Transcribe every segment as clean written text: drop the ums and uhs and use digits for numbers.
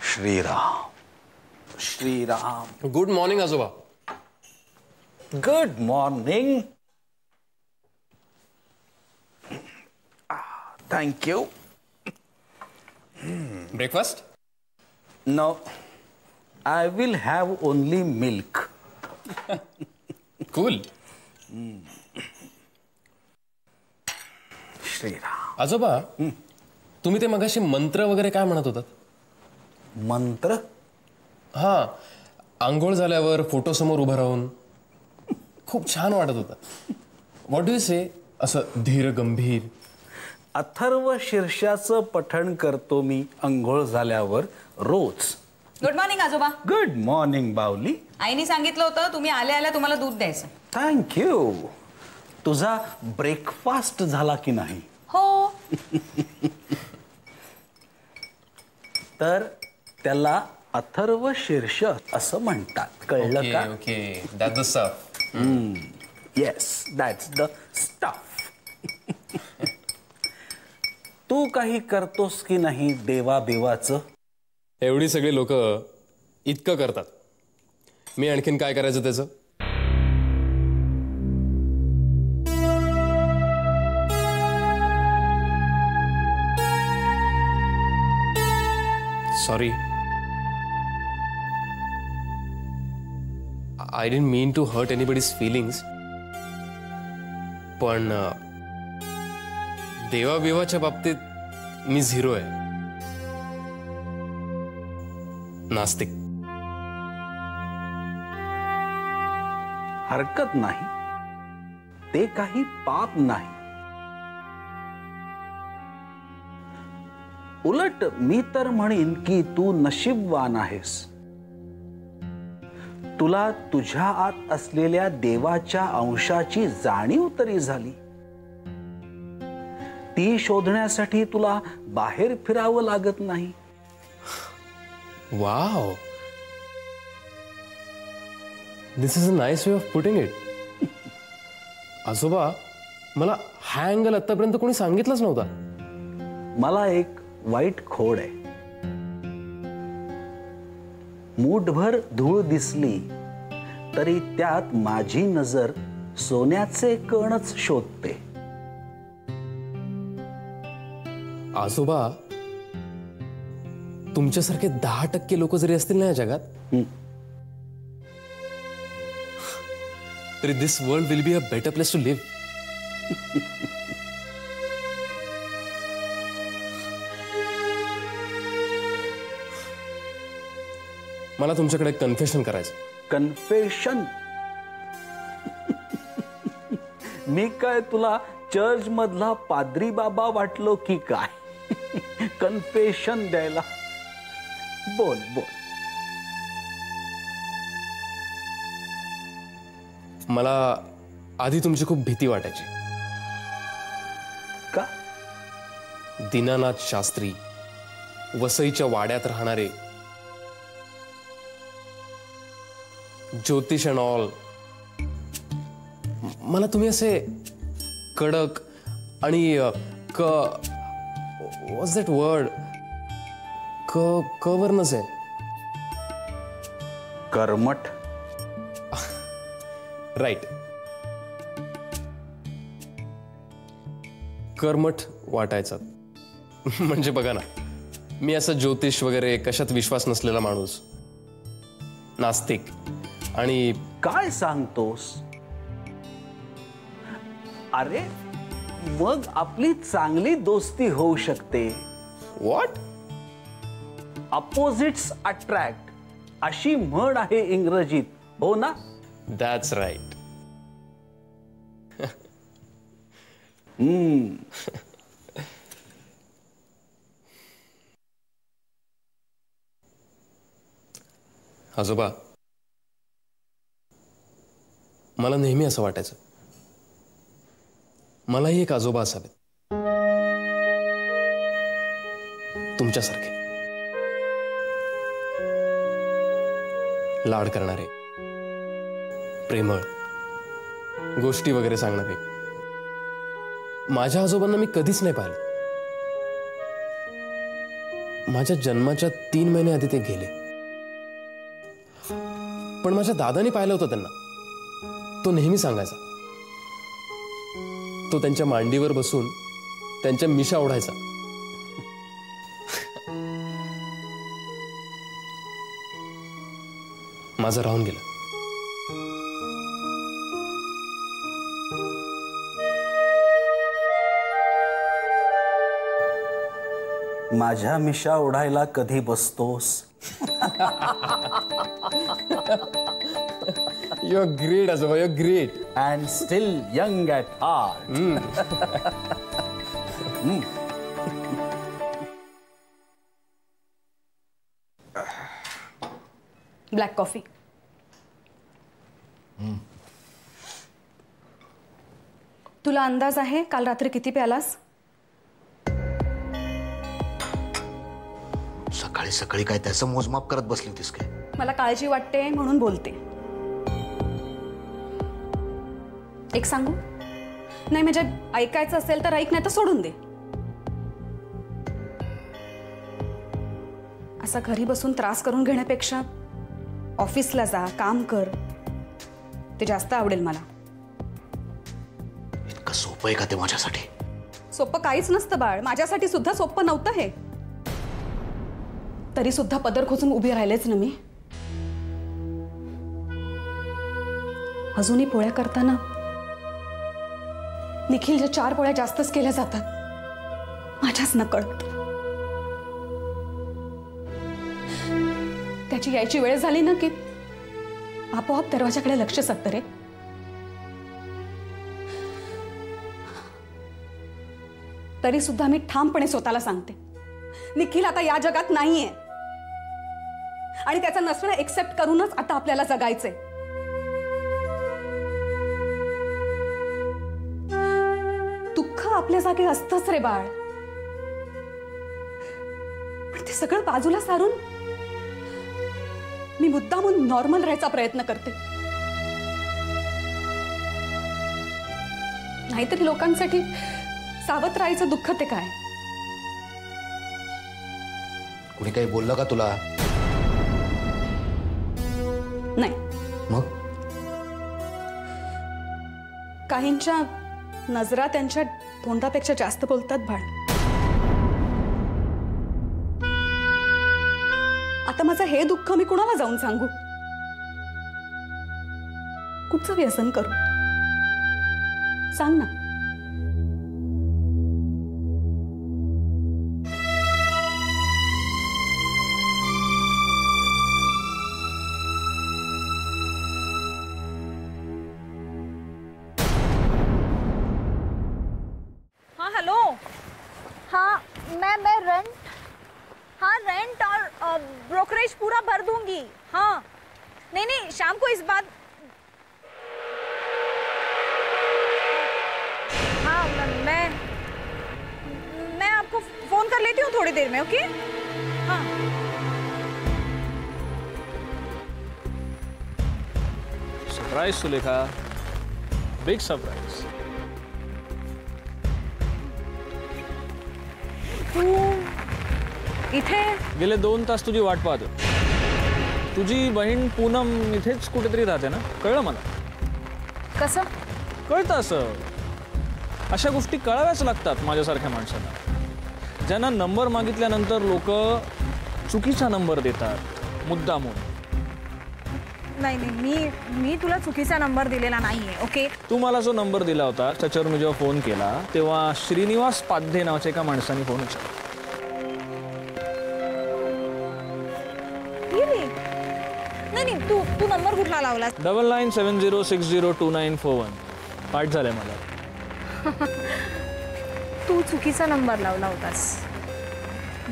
Shriram Shriram. Good morning आजोबा. Good morning. Thank you. Breakfast? No, I will have only milk. Cool. Shriram. आजोबा, तुम्ही ते मगाशी मंत्र वगैरे काय म्हणत होतात? मंत्र? हा, आंघोळ झाल्यावर फोटो समोर उभं राहून खूप छान वाटत होतं. व्हॉट डू यू से? असं धीर गंभीर. अथर्व शीर्षाचं पठण करतो मी अंघोळ झाल्यावर रोज. गुड मॉर्निंग आजोबा. गुड मॉर्निंग बावली. आईने सांगितलं होतं तुम्ही आल्या आल्या तुम्हाला दूध द्यायचं. थँक्यू. तुझा ब्रेकफास्ट झाला की नाही? हो. तर त्याला अथर्व शीर्ष असं म्हणतात. कळलं का? Okay, that's the stuff. Yes, that's the stuff. तू काही करतोस की नाही देवा बिवाचं? एवढी सगळी लोक इतकं करतात, मी आणखीन काय करायचं त्याचं? Sorry, I didn't mean to hurt anybody's feelings. पण देवाबिवाच्या बाबतीत मी झिरो आहे. नास्तिक. हरकत नाही, ते काही पाप नाही. उलट मी तर म्हणेन की तू नशीबवान आहेस. तुला तुझ्या आत असलेल्या देवाच्या अंशाची जाणीव तरी झाली. ती शोधण्यासाठी तुला बाहेर फिरावं लागत नाही. Wow, this is a nice way of putting it. आजोबा, मला हा अँगल आतापर्यंत कोणी सांगितलंच नव्हता. मला एक वाईट खोड आहे. मूठभर धूळ दिसली तरी त्यात माझी नजर सोन्याचे कणच शोधते. आजोबा, तुमच्यासारखे 10% लोक जरी असतील ना या जगात, तरी this world will be a better place to live. मला तुमच्याकडे कन्फेशन करायचं. कन्फेशन? मी काय तुला चर्च मधला पाद्री बाबा वाटलो की काय? कन्फेशन द्यायला? बोल बोल. मला आधी तुमची खूप भीती वाटायची. का? दीनानाथ शास्त्री, वसईच्या वाड्यात राहणारे, ज्योतिष अँड ऑल. मला तुम्ही असे कडक आणि वॉज दॅट वर्ड, कवर्नच आहे. कर्मठ. राईट, कर्मठ वाटायचा. म्हणजे बघा ना, मी असं ज्योतिष वगैरे कशात विश्वास नसलेला माणूस, नास्तिक. आणि काय सांगतोस? अरे मग आपली चांगली दोस्ती होऊ शकते. व्हॉट? अपोजिट्स अट्रॅक्ट अशी म्हण आहे इंग्रजीत, हो ना? That's right. आजोबा, मला नेहमी असं वाटायचं, मलाही एक आजोबा असावेत तुमच्यासारखे. लाड करणारे, प्रेमळ, गोष्टी वगैरे सांगणारे. माझ्या आजोबांना मी कधीच नाही पाहिलं. माझ्या जन्माच्या 3 महिने आधी ते गेले. पण माझ्या दादानी पाहिलं होतं त्यांना. तो नेहमी सांगायचा. तो त्यांच्या मांडीवर बसून त्यांच्या मिशा ओढायचा. माझं राहून गेलं. माझ्या मिशा ओढायला कधी बसतोस? यू आर ग्रेट आजोबा, you are great. And still young at heart. Black coffee. तुला अंदाज आहे काल रात्री किती प्यालास? सकाळी सकाळी काय त्याचं मोजमाप करत बसली होतीस काय? मला काळजी वाटते म्हणून बोलते. एक सांगू? नाही म्हणजे ऐकायचं असेल तर ऐक, नाही तर सोडून दे. असा घरी बसून त्रास करून घेण्यापेक्षा ऑफिसला जा, काम कर, ते जास्त आवडेल मला. इतकं सोपं आहे का ते माझ्यासाठी? सोपं काहीच नसतं बाळ. माझ्यासाठी सुद्धा सोपं नव्हतं हे. तरी सुद्धा पदर खोचून उभी राहिलेच ना मी. अजूनही पोळ्या करताना निखिलच्या 4 पोळ्या जास्तच केल्या जातात माझ्याच नकळत. त्याची यायची वेळ झाली ना की आपोआप दरवाजाकडे लक्ष सत्तर रे. तरी सुद्धा मी ठामपणे स्वतःला सांगते, निखिल आता या जगात नाहीये आणि त्याचं नसणं एक्सेप्ट करूनच आता आपल्याला जगायचंय. दुःख आपल्या जागी असतंच रे बाळ, पण ते सगळं बाजूला सारून मी मुद्दामून नॉर्मल राहायचा प्रयत्न करते. नाहीतरी लोकांसाठी सावध राहायचं दुःख ते काय? कुणी काही बोललं का तुला? नाही. मग काहींच्या नजरा त्यांच्या तोंडापेक्षा जास्त बोलतात बाळ. आता माझं हे दुःख मी कुणाला जाऊन सांगू? कुठचं व्यसन करू? सांग ना. हेलो. हाँ मैं रेंट और ब्रोकरेज पूरा भर दूंगी. हाँ नहीं शाम को इस बात. हाँ मैं आपको फोन कर लेती हूँ थोड़ी देर में. ओके. हाँ सरप्राइज सुलेखा, बिग सरप्राइज. तू इथे गेले 2 तास तुझी वाट पाहतो. तुझी बहीण पूनम इथेच कुठेतरी राहते ना? कळलं मला. कसं कळतं असं? अशा गोष्टी कळाव्याच लागतात माझ्यासारख्या माणसांना, ज्यांना नंबर मागितल्यानंतर लोक चुकीचा नंबर देतात मुद्दामून. नाही मी तुला चुकीचा नंबर दिलेला नाहीये. ओके. तू मला जो नंबर दिला होता त्याच्यावर मी जेव्हा फोन केला तेव्हा श्रीनिवास पाध्ये नावाच्या एका माणसाने फोन उचलला. नाही तू नंबर कुठला लावला? 9970602941. पाठ झालंय मला. तू चुकीचा नंबर लावला होतास.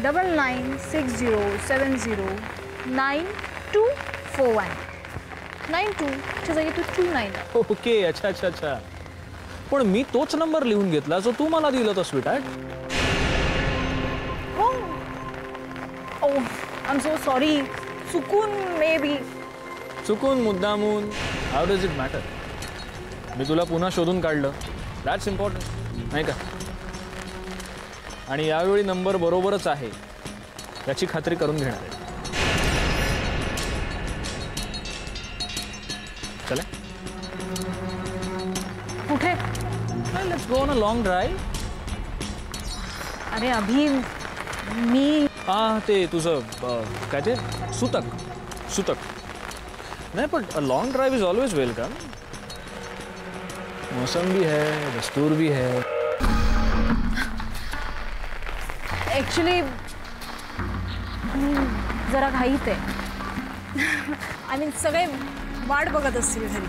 9960709241. 92 च्या जागी तू 29. ओके. अच्छा. पण मी तोच नंबर लिहून घेतला जो तू मला दिला होता स्वीटहार्ट. हो. I am so sorry. चुकून मे बी. चुकून मुद्दामून हाऊ डज इट मॅटर? मी तुला पुन्हा शोधून काढलं. दॅट्स इम्पॉर्टंट नाही का? आणि यावेळी नंबर बरोबरच आहे. याची खात्री करून घेणार आहे. चला कुठे? Let's go on a long drive. अरे अभि मी हा ते तुझं काय ते सुतक नाही, पण a long drive is always welcome. मौसम भी है, दस्तूर भी है. ॲक्च्युली जरा घाईत आहे. आय मीन सगळे वाट बघत असतील घरी.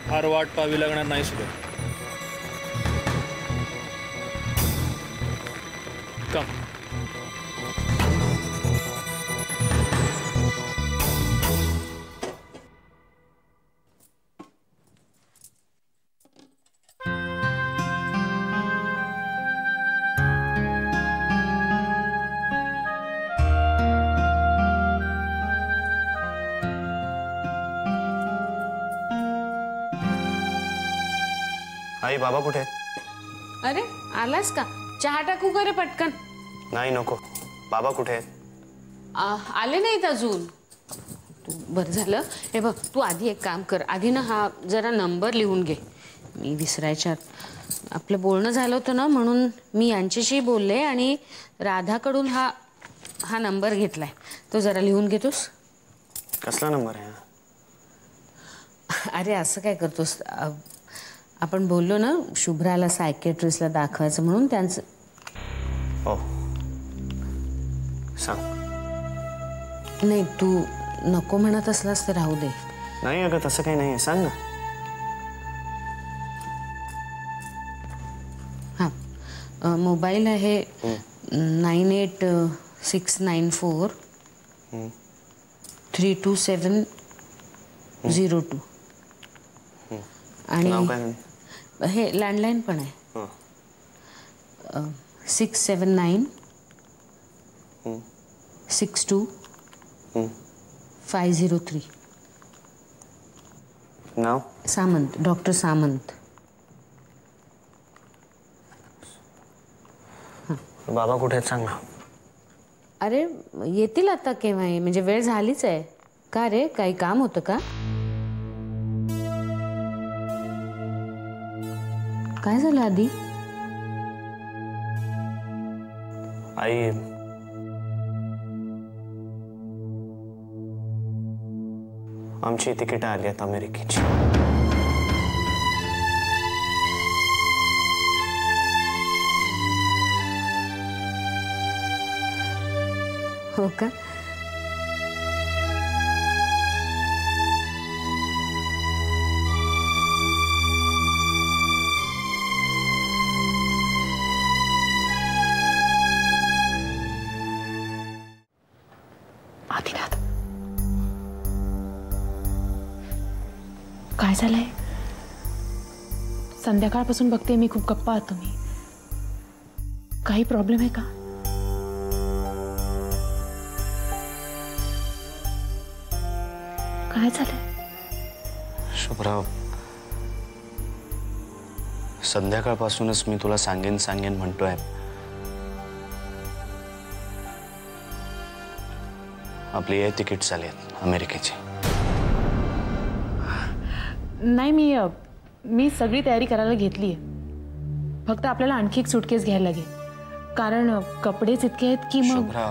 फार वाट पाहावी लागणार नाही सुद्धा. कम. आई बाबा कुठे? अरे आलास का? चहा टाकू का रे पटकन? नाही नको. बाबा कुठे? आले नाहीत अजून. तू बरं झालं. हे बघ तू आधी एक काम कर. आधी ना हा जरा नंबर लिहून घे. मी विसरायच्या आपलं बोलणं झालं होतं ना, म्हणून मी यांच्याशी बोलले आणि राधाकडून हा नंबर घेतलाय. तो जरा लिहून घेतोस? कसला नंबर आहे? अरे असं काय करतोस? आपण बोललो ना शुभ्राला सायकेट्रिस्टला दाखवायचं म्हणून त्यांचं. हो सांग. नाही तू नको म्हणत असलास तर राहू दे. नाही अगं तसं काही नाही आहे, सांग ना. हां मोबाईल आहे 9869432702. आणि नाव काय? हे लँडलाईन पण आहे. 67962 503. नाव? सामंत, डॉक्टर सामंत. बाबा कुठे आहेत सांग ना. अरे येतील आता केव्हाही, म्हणजे वेळ झालीच आहे. का रे काही काम होतं का? काय झालं आधी? आई आमची तिकीट आली आहेत अमेरिकेची. हो का? आदिनाथ काय झालंय? संध्याकाळपासून बघते मी, खूप गप्पा आहात तुम्ही. काही प्रॉब्लेम आहे का? काय झालंय? शुभ्रा संध्याकाळपासूनच मी तुला सांगेन म्हणतोय. आपली हे तिकीट झाली आहेत अमेरिकेची. नाही मी सगळी तयारी करायला घेतली आहे. फक्त आपल्याला आणखी एक सुटकेस घ्यायला लागेल, कारण कपडेच इतके आहेत की मग. शुभ्रा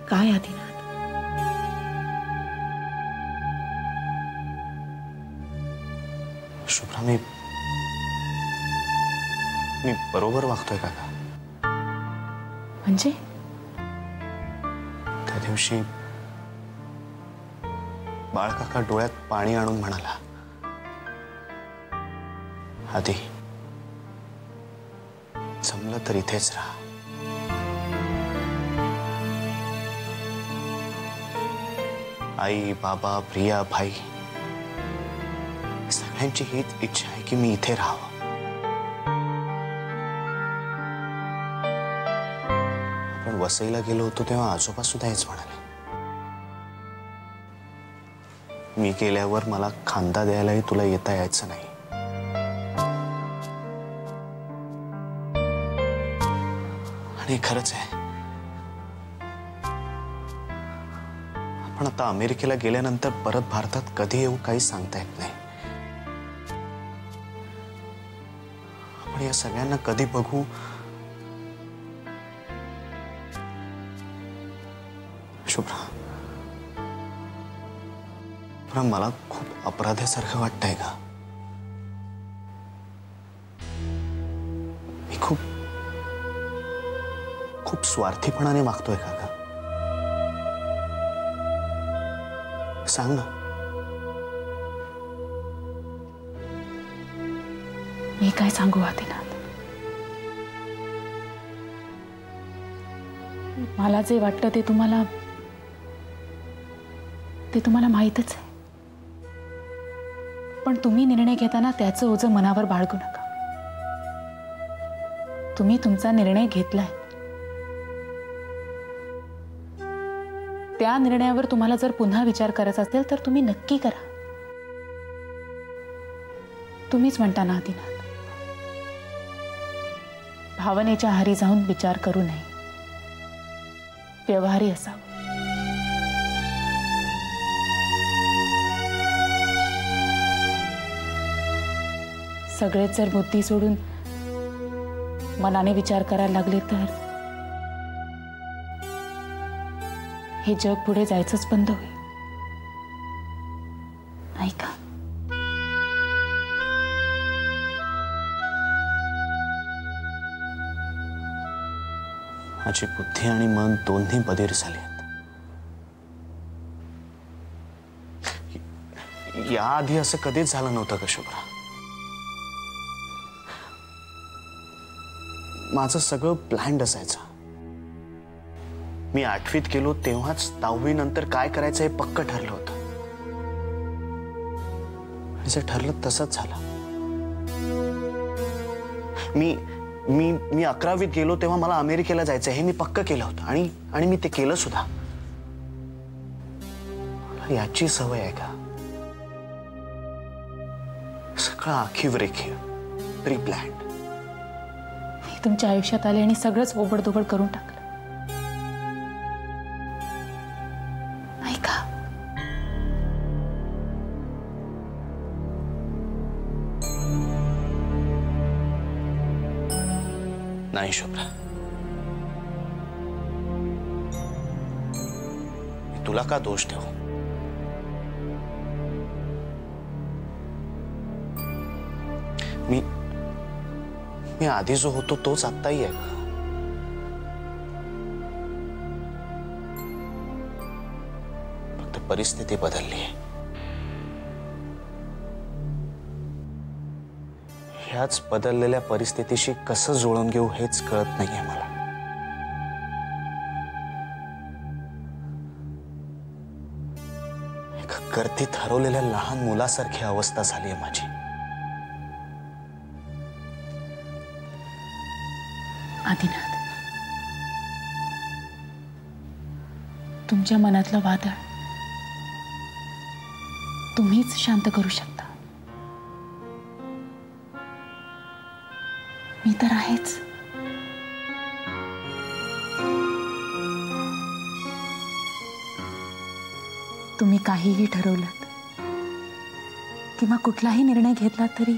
काय आदिनाथ? शुभ्रा मी बरोबर वागतोय का? म्हणजे त्या दिवशी बाळकाका डोळ्यात पाणी आणून म्हणाला, आधी जमलं तर इथेच राहा. आई बाबा प्रिया भाई सगळ्यांची हीच इच्छा आहे की मी इथे राहावं. वसईला गेलो होतो तेव्हा आजोबा सुद्धा हेच म्हणाले. मी गेल्यावर मला खांदा द्यायलाही तुला येता यायचं नाही. आणि खरंच आहे, आपण आता अमेरिकेला गेल्यानंतर परत भारतात कधी येऊ काही सांगता येत नाही. आपण या सगळ्यांना कधी बघू शुभ्रा, मला खूप अपराध्यासारखं वाटतंय का? मी खूप खूप स्वार्थीपणाने मागतोय का ग? सांग ना. मी काय सांगू आदिनाथ? मला जे वाटतं ते तुम्हाला माहीतच आहे. पण तुम्ही निर्णय घेताना त्याचं ओझं मनावर बाळगू नका. तुम्ही तुमचा निर्णय घेतलाय, त्या निर्णयावर तुम्हाला जर पुन्हा विचार करायचा असेल तर तुम्ही नक्की करा. तुम्हीच म्हणता ना आदिनाथ, भावनेच्या आहारी जाऊन विचार करू नये, व्यवहारी असावं. सगळेच जर बुद्धी सोडून मनाने विचार करायला लागले तर हे जग पुढे जायचंच बंद होईल, नाही का? माझी बुद्धी आणि मन दोन्ही बधीर झाले आहेत. याआधी असं कधीच झालं नव्हतं का शुभ्रा? माझं सगळं प्लॅन्ड असायचं. मी 8वीत गेलो तेव्हाच 10वी नंतर काय करायचं हे पक्क ठरलं होतं. जे ठरलं तसंच झालं. मी 11वीत गेलो तेव्हा मला अमेरिकेला जायचं हे मी पक्क केलं होतं आणि मी ते केलं सुद्धा. मला याची सवय आहे का? सगळं आखीव रेखीव, प्री प्लॅन्ड. मी तुमच्या आयुष्यात आले आणि सगळंच ओबडधोबड करून टाकलं, नाही का? नाही शुभ्रा, मी तुला का दोष देऊ? मी आधी जो होतो तोच आत्ताही आहे का? फक्त परिस्थिती बदलली आहे. ह्याच बदललेल्या परिस्थितीशी कसं जुळवून घेऊ हेच कळत नाहीये मला. एका गर्दीत हरवलेल्या लहान मुलासारखी अवस्था झाली आहे माझी. आदिनाथ, तुमच्या मनातलं वादळ तुम्हीच शांत करू शकता. मी तर आहेच. तुम्ही काहीही ठरवलं किंवा कुठलाही निर्णय घेतला तरी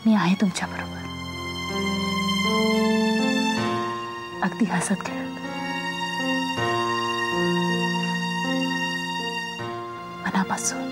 मी आहे तुमच्या बरोबर, अगदी हसत खेळत, मनापासून.